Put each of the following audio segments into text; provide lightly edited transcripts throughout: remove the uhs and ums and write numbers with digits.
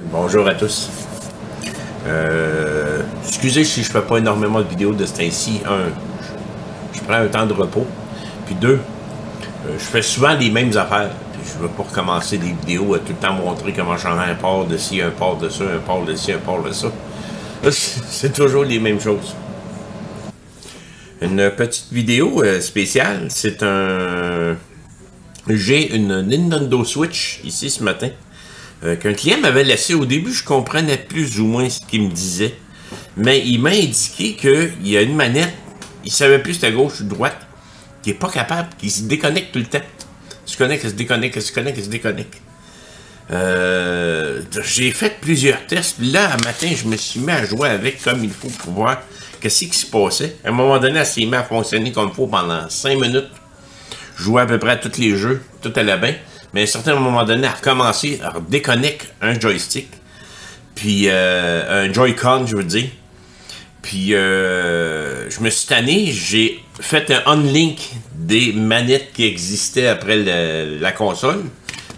Bonjour à tous. Excusez si je fais pas énormément de vidéos de ce temps-ci. Je prends un temps de repos. Puis deux, je fais souvent les mêmes affaires. Puis je veux pas recommencer des vidéos à tout le temps montrer comment changer un port de ci, un port de ça, un port de ci, un port de ça. C'est toujours les mêmes choses. Une petite vidéo spéciale, c'est un... J'ai une Nintendo Switch ici ce matin. Qu'un client m'avait laissé. Au début, je comprenais plus ou moins ce qu'il me disait. Mais il m'a indiqué qu'il y a une manette, il savait plus si c'était gauche ou droite, qui n'est pas capable, qui se déconnecte tout le temps. Il se connecte, il se déconnecte, il se connecte, il se déconnecte. J'ai fait plusieurs tests. Là, un matin, je me suis mis à jouer avec comme il faut pour voir qu'est-ce qui se passait. À un moment donné, elle s'est mise à fonctionner comme il faut pendant 5 minutes. Je jouais à peu près à tous les jeux, tout allait bien. Mais à un certain moment donné, elle a recommencé, elle déconnecte un joystick, puis un Joy-Con, je veux dire. Puis je me suis tanné, j'ai fait un unlink des manettes qui existaient après la console.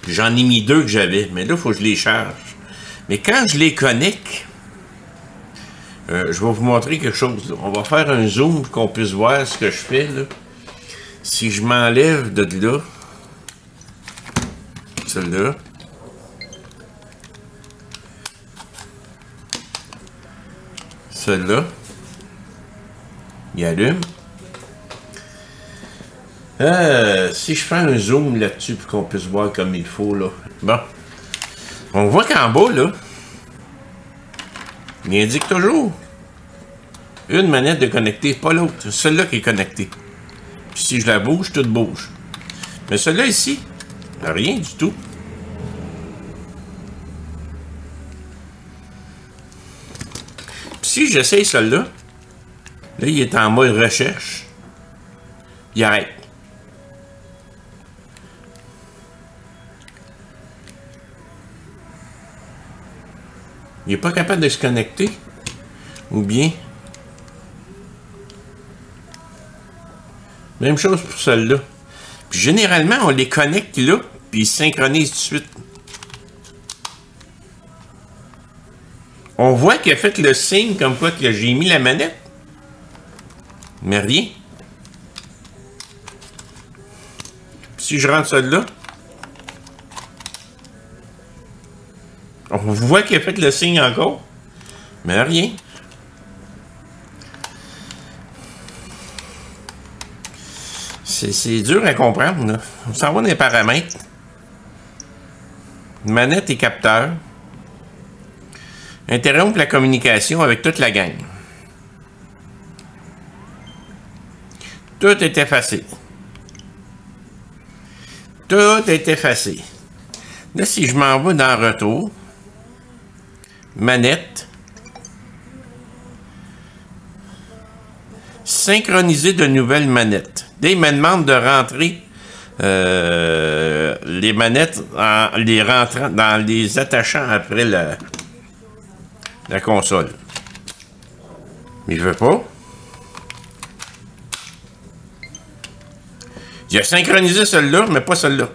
Puis j'en ai mis 2 que j'avais, mais là, il faut que je les charge. Mais quand je les connecte, je vais vous montrer quelque chose. Là. On va faire un zoom pour qu'on puisse voir ce que je fais. Là. Si je m'enlève de là, celle-là. Celle-là. Il allume. Si je fais un zoom là-dessus pour qu'on puisse voir comme il faut, là. Bon. On voit qu'en bas, là, il indique toujours une manette de connecter, pas l'autre. C'est celle-là qui est connectée. Puis si je la bouge, tout bouge. Mais celle-là ici, rien du tout. Puis si j'essaye celle-là, là, il est en mode recherche. Il arrête. Il n'est pas capable de se connecter. Ou bien... Même chose pour celle-là. Puis généralement, on les connecte là, puis ils se synchronisent tout de suite. On voit qu'il a fait le signe comme quoi que j'ai mis la manette. Mais rien. Puis si je rentre celle-là, on voit qu'il a fait le signe encore. Mais rien. C'est dur à comprendre, là. On s'en va dans les paramètres. Manette et capteur. Interrompre la communication avec toute la gang. Tout est effacé. Tout est effacé. Là, si je m'en vais dans retour, manette, synchroniser de nouvelles manettes. Là, il me demande de rentrer les manettes en les rentrant, dans les attachant après la console. Mais je veux pas. J'ai synchronisé celle-là, mais pas celle-là.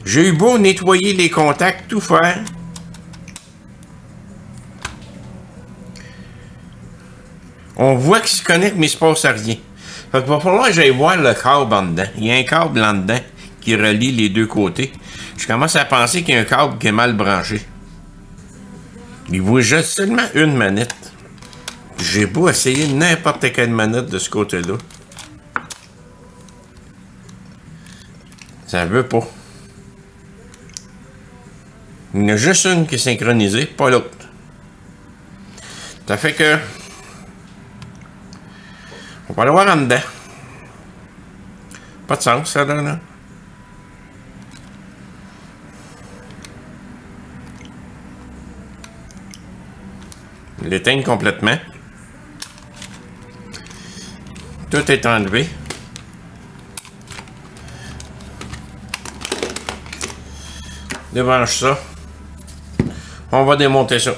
J'ai eu beau nettoyer les contacts, tout faire. On voit qu'il se connecte, mais il se passe rien. Fait qu'il va falloir que j'aille voir le câble en dedans. Il y a un câble en dedans qui relie les deux côtés. Je commence à penser qu'il y a un câble qui est mal branché. Il voit juste seulement une manette. J'ai beau essayer n'importe quelle manette de ce côté-là. Ça veut pas. Il y en a juste une qui est synchronisée, pas l'autre. Ça fait que... On va aller voir en dedans. Pas de sens, ça, là. L'éteindre complètement. Tout est enlevé. Débranche ça. On va démonter ça.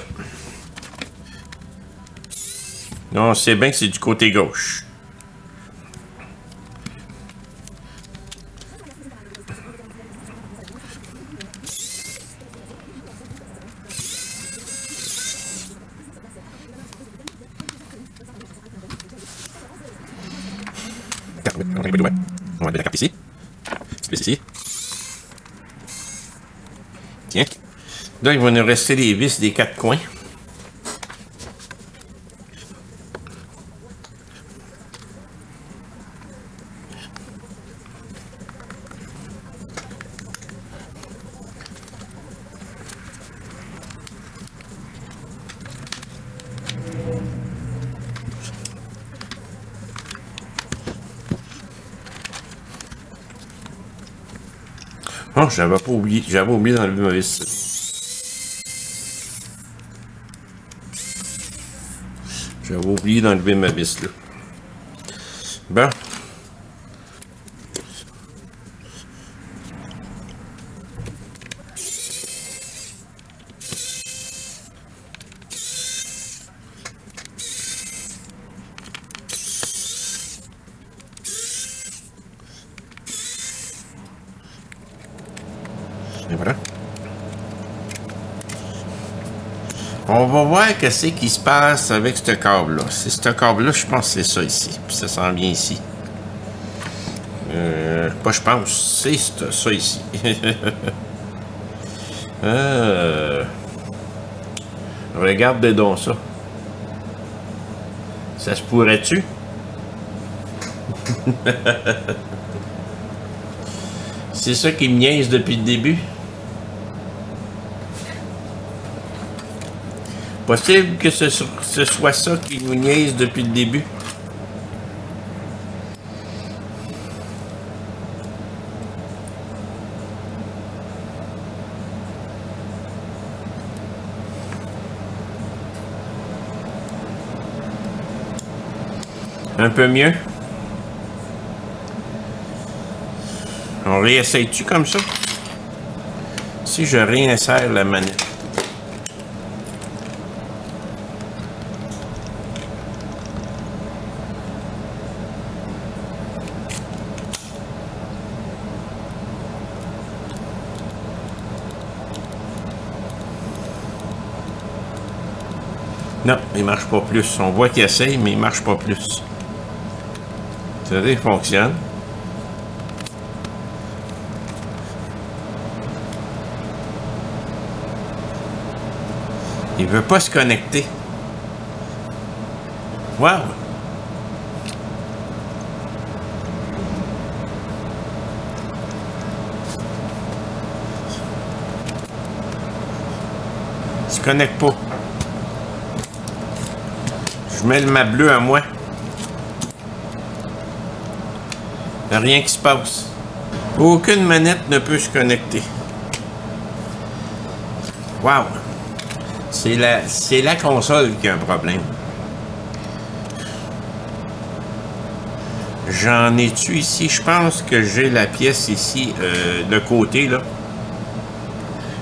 Non, c'est bien que c'est du côté gauche. un peu de doigt. On va mettre la carte ici. Petite vis ici. Tiens. Là, il va nous rester les vis des 4 coins. Oh, j'avais oublié d'enlever ma vis. J'avais oublié d'enlever ma vis, là. Bon. Et voilà. On va voir qu'est-ce qui se passe avec ce câble-là. C'est ce câble-là, je pense que c'est ça ici. Puis ça s'en vient ici. Pas je pense, c'est ça ici. Regarde donc ça. Ça se pourrait-tu? C'est ça qui me niaise depuis le début. Possible que ce soit ça qui nous niaise depuis le début. Un peu mieux. On réessaye-tu comme ça? Si je réinsère la manette. Non, il marche pas plus. On voit qu'il essaye, mais il marche pas plus. Ça fonctionne. Il veut pas se connecter. Wow! Il se connecte pas. Je mets ma bleue à moi. Il n'y a rien qui se passe. Aucune manette ne peut se connecter. Wow! C'est la console qui a un problème. J'en ai-tu ici? Je pense que j'ai la pièce ici, de côté, là.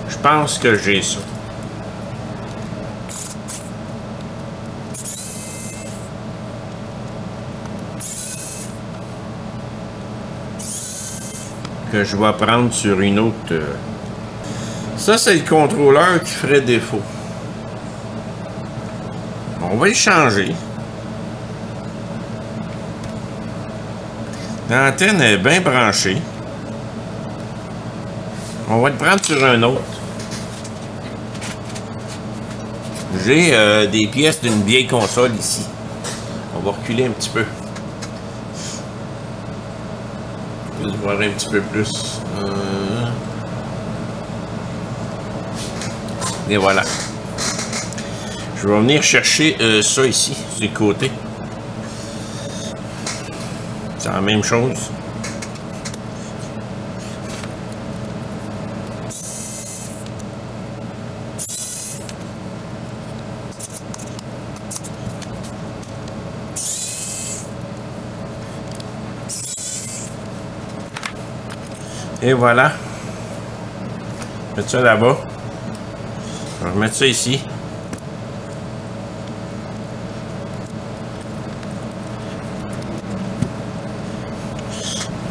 Je pense que j'ai ça. Que je vais prendre sur une autre. Ça, c'est le contrôleur qui ferait défaut. On va le changer. L'antenne est bien branchée. On va le prendre sur un autre. J'ai des pièces d'une vieille console ici. On va reculer un petit peu. Je vais voir un petit peu plus. Et voilà. Je vais venir chercher ça ici, du côté. C'est la même chose. Et voilà. Je vais mettre ça là-bas. Je vais remettre ça ici.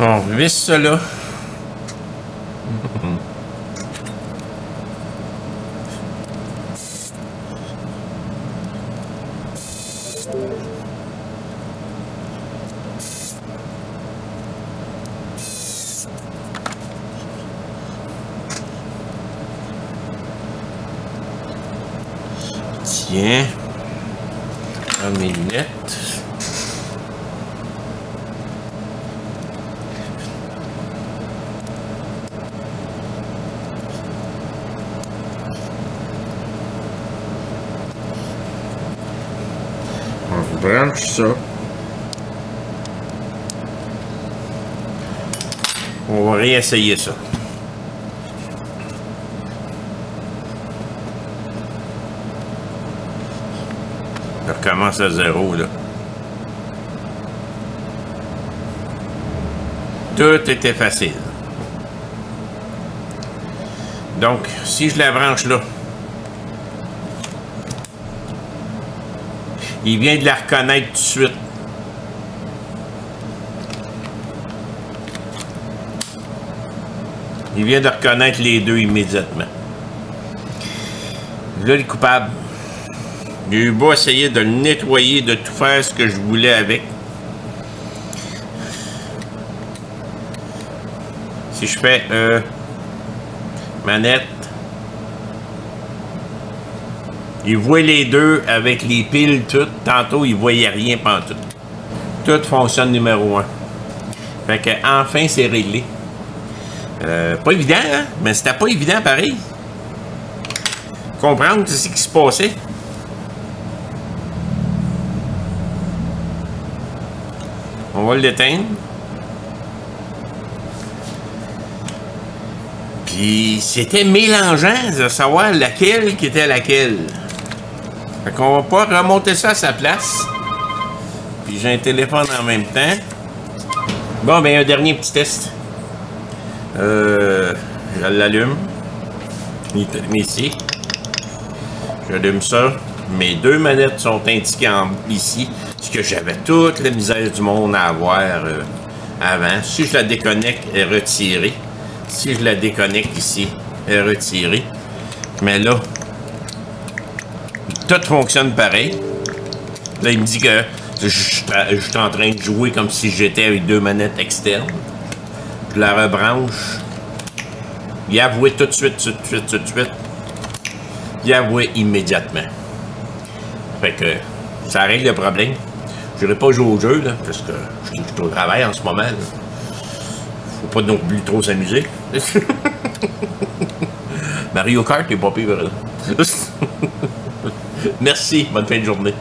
On visse ça là. Bien. Prendre mes lunettes. On branche ça. On va réessayer ça. Je recommence à zéro, là. Tout était facile. Donc, si je la branche là, il vient de la reconnaître tout de suite. Il vient de reconnaître les deux immédiatement. Là, les coupables. J'ai eu beau essayer de le nettoyer, de tout faire ce que je voulais avec. Si je fais manette, il voit les deux avec les piles toutes. Tantôt, il voyait rien pantoute. Tout fonctionne numéro 1. Fait que enfin, c'est réglé. Pas évident, hein? Mais c'était pas évident pareil. Comprendre ce qui se passait. On va l'éteindre. Puis c'était mélangeant de savoir laquelle qui était laquelle. Fait qu'on va pas remonter ça à sa place. Puis j'ai un téléphone en même temps. Bon, ben un dernier petit test. Je l'allume. Ici. J'allume ça. Mes deux manettes sont indiquées ici. Parce que j'avais toute la misère du monde à avoir avant. Si je la déconnecte, elle est retirée. Si je la déconnecte ici, elle est retirée. Mais là, tout fonctionne pareil. Là, il me dit que je suis en train de jouer comme si j'étais avec deux manettes externes. Je la rebranche. Il a avoué tout de suite, tout de suite. Il a avoué immédiatement. Fait que ça règle le problème. Je n'irai pas jouer au jeu, là, parce que je suis au travail en ce moment. Là. Faut pas non plus trop s'amuser. Mario Kart n'est pas pire. Merci, bonne fin de journée.